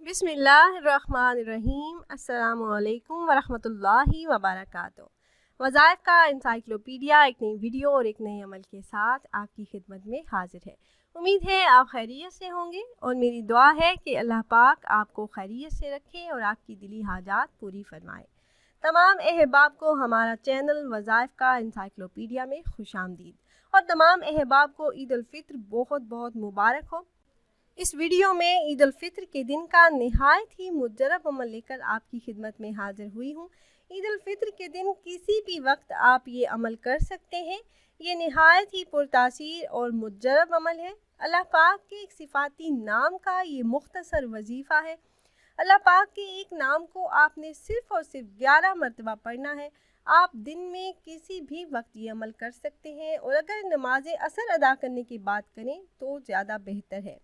بسم اللہ الرحمن الرحیم۔ السلام علیکم ورحمۃ اللہ وبرکاتہ۔ وظائف کا انسائکلوپیڈیا ایک نئی ویڈیو اور ایک نئے عمل کے ساتھ آپ کی خدمت میں حاضر ہے۔ امید ہے آپ خیریت سے ہوں گے اور میری دعا ہے کہ اللہ پاک آپ کو خیریت سے رکھے اور آپ کی دلی حاجات پوری فرمائے۔ تمام احباب کو ہمارا چینل وظائف کا انسائکلوپیڈیا میں خوش آمدید، اور تمام احباب کو عید الفطر بہت بہت مبارک ہو۔ اس ویڈیو میں عید الفطر کے دن کا نہایت ہی مجرب عمل لے کر آپ کی خدمت میں حاضر ہوئی ہوں۔ عید الفطر کے دن کسی بھی وقت آپ یہ عمل کر سکتے ہیں۔ یہ نہایت ہی پرتاثیر اور مجرب عمل ہے۔ اللہ پاک کے ایک صفاتی نام کا یہ مختصر وظیفہ ہے۔ اللہ پاک کے ایک نام کو آپ نے صرف اور صرف 11 مرتبہ پڑھنا ہے۔ آپ دن میں کسی بھی وقت یہ عمل کر سکتے ہیں، اور اگر نماز عصر ادا کرنے کی بات کریں تو زیادہ بہتر ہے۔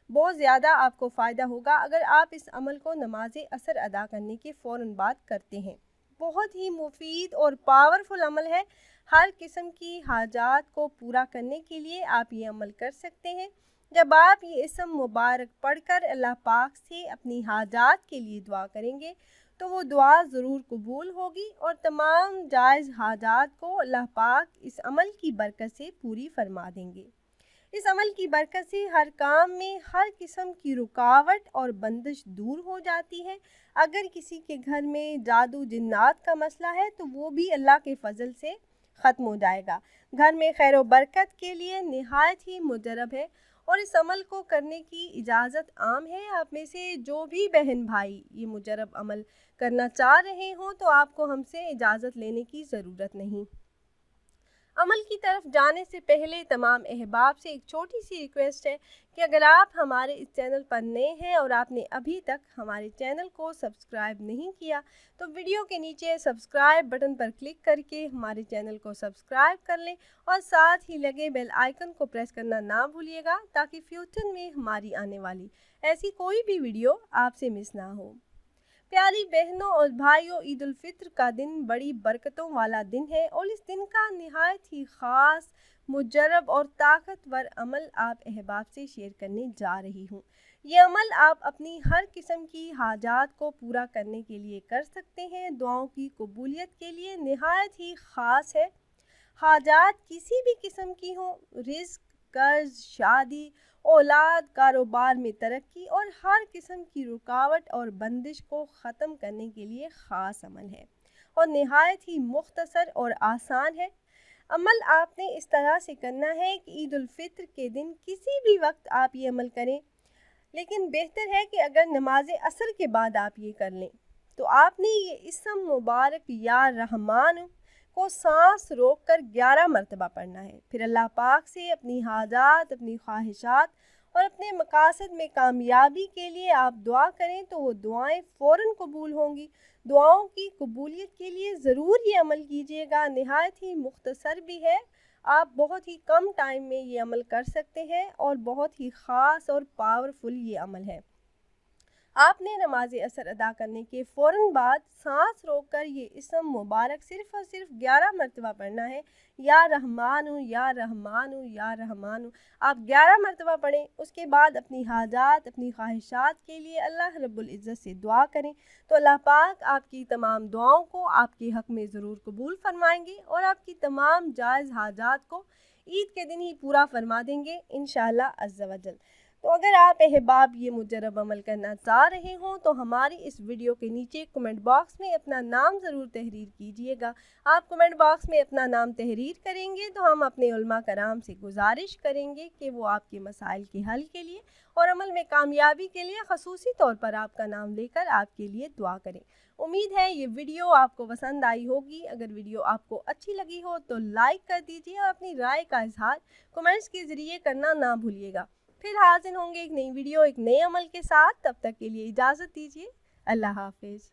بہت زیادہ آپ کو فائدہ ہوگا اگر آپ اس عمل کو نماز عصر ادا کرنے کے فوراً بعد کرتے ہیں۔ بہت ہی مفید اور پاورفل عمل ہے۔ ہر قسم کی حاجات کو پورا کرنے کے لیے آپ یہ عمل کر سکتے ہیں۔ جب آپ یہ اسم مبارک پڑھ کر اللہ پاک سے اپنی حاجات کے لیے دعا کریں گے تو وہ دعا ضرور قبول ہوگی، اور تمام جائز حاجات کو اللہ پاک اس عمل کی برکت سے پوری فرما دیں گے۔ اس عمل کی برکت سے ہر کام میں ہر قسم کی رکاوٹ اور بندش دور ہو جاتی ہے۔ اگر کسی کے گھر میں جادو جنات کا مسئلہ ہے تو وہ بھی اللہ کے فضل سے ختم ہو جائے گا۔ گھر میں خیر و برکت کے لیے نہایت ہی مجرب ہے، اور اس عمل کو کرنے کی اجازت عام ہے۔ آپ میں سے جو بھی بہن بھائی یہ مجرب عمل کرنا چاہ رہے ہوں تو آپ کو ہم سے اجازت لینے کی ضرورت نہیں۔ عمل کی طرف جانے سے پہلے تمام احباب سے ایک چھوٹی سی ریکویسٹ ہے کہ اگر آپ ہمارے اس چینل پر نئے ہیں اور آپ نے ابھی تک ہمارے چینل کو سبسکرائب نہیں کیا تو ویڈیو کے نیچے سبسکرائب بٹن پر کلک کر کے ہمارے چینل کو سبسکرائب کر لیں، اور ساتھ ہی لگے بیل آئیکن کو پریس کرنا نہ بھولیے گا تاکہ فیوچر میں ہماری آنے والی ایسی کوئی بھی ویڈیو آپ سے مس نہ ہو۔ پیاری بہنوں اور بھائیوں، عید الفطر کا دن بڑی برکتوں والا دن ہے، اور اس دن کا نہایت ہی خاص مجرب اور طاقتور عمل آپ احباب سے شیئر کرنے جا رہی ہوں۔ یہ عمل آپ اپنی ہر قسم کی حاجات کو پورا کرنے کے لیے کر سکتے ہیں۔ دعاؤں کی قبولیت کے لیے نہایت ہی خاص ہے۔ حاجات کسی بھی قسم کی ہوں، رزق، قرض، شادی، اولاد، کاروبار میں ترقی اور ہر قسم کی رکاوٹ اور بندش کو ختم کرنے کے لیے خاص عمل ہے، اور نہایت ہی مختصر اور آسان ہے۔ عمل آپ نے اس طرح سے کرنا ہے کہ عید الفطر کے دن کسی بھی وقت آپ یہ عمل کریں، لیکن بہتر ہے کہ اگر نماز عصر کے بعد آپ یہ کر لیں تو آپ نے یہ اسم مبارک یا رحمان کو سانس روک کر 11 مرتبہ پڑھنا ہے۔ پھر اللہ پاک سے اپنی حاجات، اپنی خواہشات اور اپنے مقاصد میں کامیابی کے لیے آپ دعا کریں تو وہ دعائیں فوراً قبول ہوں گی۔ دعاؤں کی قبولیت کے لیے ضرور یہ عمل کیجیے گا۔ نہایت ہی مختصر بھی ہے، آپ بہت ہی کم ٹائم میں یہ عمل کر سکتے ہیں، اور بہت ہی خاص اور پاورفل یہ عمل ہے۔ آپ نے نماز عصر ادا کرنے کے فوراً بعد سانس روک کر یہ اسم مبارک صرف اور صرف 11 مرتبہ پڑھنا ہے، یا رحمان یا رحمان یا رحمان۔ آپ 11 مرتبہ پڑھیں، اس کے بعد اپنی حاجات، اپنی خواہشات کے لیے اللہ رب العزت سے دعا کریں تو اللہ پاک آپ کی تمام دعاؤں کو آپ کے حق میں ضرور قبول فرمائیں گے، اور آپ کی تمام جائز حاجات کو عید کے دن ہی پورا فرما دیں گے انشاءاللہ عز و جل۔ تو اگر آپ احباب یہ مجرب عمل کرنا چاہ رہے ہوں تو ہماری اس ویڈیو کے نیچے کمنٹ باکس میں اپنا نام ضرور تحریر کیجئے گا۔ آپ کمنٹ باکس میں اپنا نام تحریر کریں گے تو ہم اپنے علماء کرام سے گزارش کریں گے کہ وہ آپ کے مسائل کے حل کے لیے اور عمل میں کامیابی کے لیے خصوصی طور پر آپ کا نام لے کر آپ کے لیے دعا کریں۔ امید ہے یہ ویڈیو آپ کو پسند آئی ہوگی۔ اگر ویڈیو آپ کو اچھی لگی ہو تو لائک کر دیجئے، اور اپنی رائے کا اظہار کمنٹس کے ذریعے کرنا نہ بھولیے گا۔ پھر حاضر ہوں گے ایک نئی ویڈیو، ایک نئے عمل کے ساتھ۔ تب تک کے لیے اجازت دیجیے۔ اللہ حافظ۔